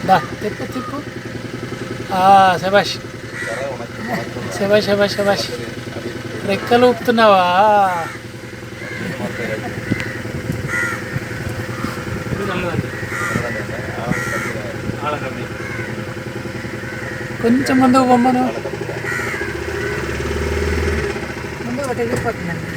దా తిప్పు తిప్పు. శబాష్ శబాష్ శబాష్ శబాష్. రెక్కలు ఊపుతున్నావా? కొంచెం ముందుకు బొమ్మను. ముందు ఒకటి వెళ్ళిపోతుందండి.